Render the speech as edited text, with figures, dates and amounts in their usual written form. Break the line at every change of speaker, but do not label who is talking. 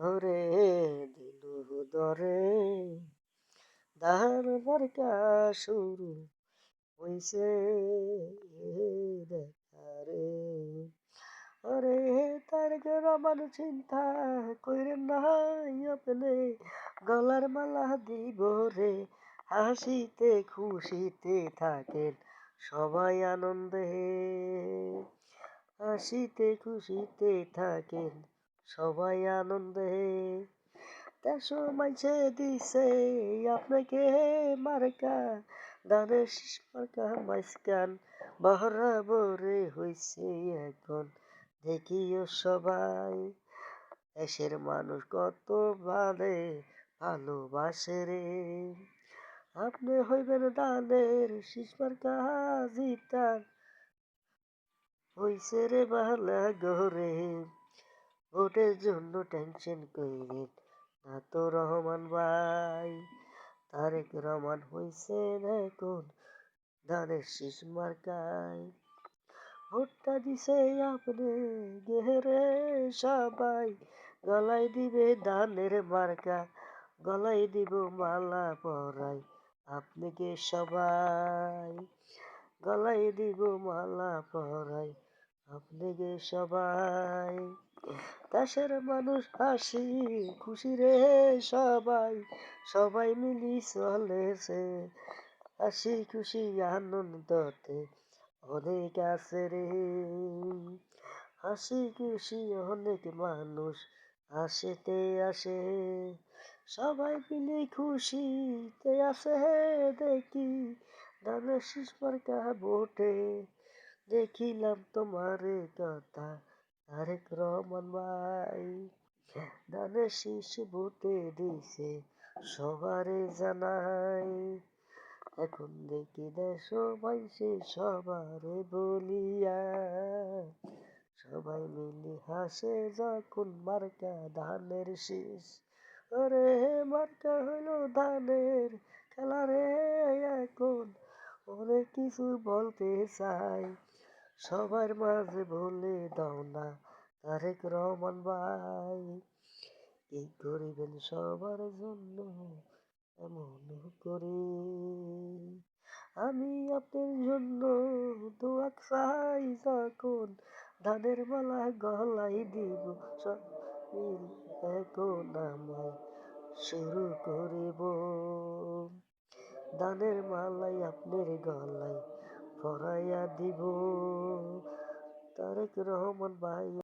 ওরে দিলু দরে ধার মার্কা শুরু হইছে দেখারে ওরে তার আমার চিন্তা কইরেন নাই আপনি গলার মালা দিব রে হাসিতে খুশিতে থাকেন সবাই আনন্দে হাসিতে খুশিতে থাকেন সবাই আনন্দে দেশো মাইছে দিছে আপনাকে মার্কা ধানের শীষ মার্কা মাইসকান বহরাবরে হইছে এখন দেখিও সবাই দেশের মানুষ কত ভালে ভালোবাসে রে আপনি হইবেন দানের শীষ মার্কা জিতান হইছে রে ভালা গরে ভোটের জন্য টেনশন কইরেন না তো রহমান ভাই তারেক রহমান হইছেন এখন ধানের শীষ মার্কায় ভোটটা দিছে আপনি গেরে সবাই গলায় দিবে ধানের মার্কা গলায় দিব মালা পরাই আপনাকে সবাই গলায় দিব মালা পরাই আপনাকে সবাই দেশের মানুষ হাসি খুশি রে সবাই সবাই মিলি চলেছে হাসি খুশি আনন্দতে অনেক আছে রে হাসি খুশি অনেক মানুষ আসেতে আসে সবাই মিলে খুশিতে আসে দেখি ধানের শীষ মার্কা ভোটে দেখিলাম তোমার কথা তারেক রহমান ভাই ধানের শীষ ভোটে দিছে সবারে জানাই এখন দেখি দেশ মাইসে সবারে বলিয়া সবাই মিলে হাসে যখন মার্কা ধানের শীষ ওরে মার্কা হইলো ধানের খেলা রে এখন অনেক কিছু বলতে চাই সবার মাঝে বলে দাও না তারেক রহমান ভাই কি করিবেন সবার জন্য এমন করে আমি আপনার জন্য দোয়া চাই যখন ধানের মালা গলায় দিব এখন আমায় শুরু করিব ধানের মালাই আপনার গলায় পরাইয়া দিব তারেক রহমান ভাই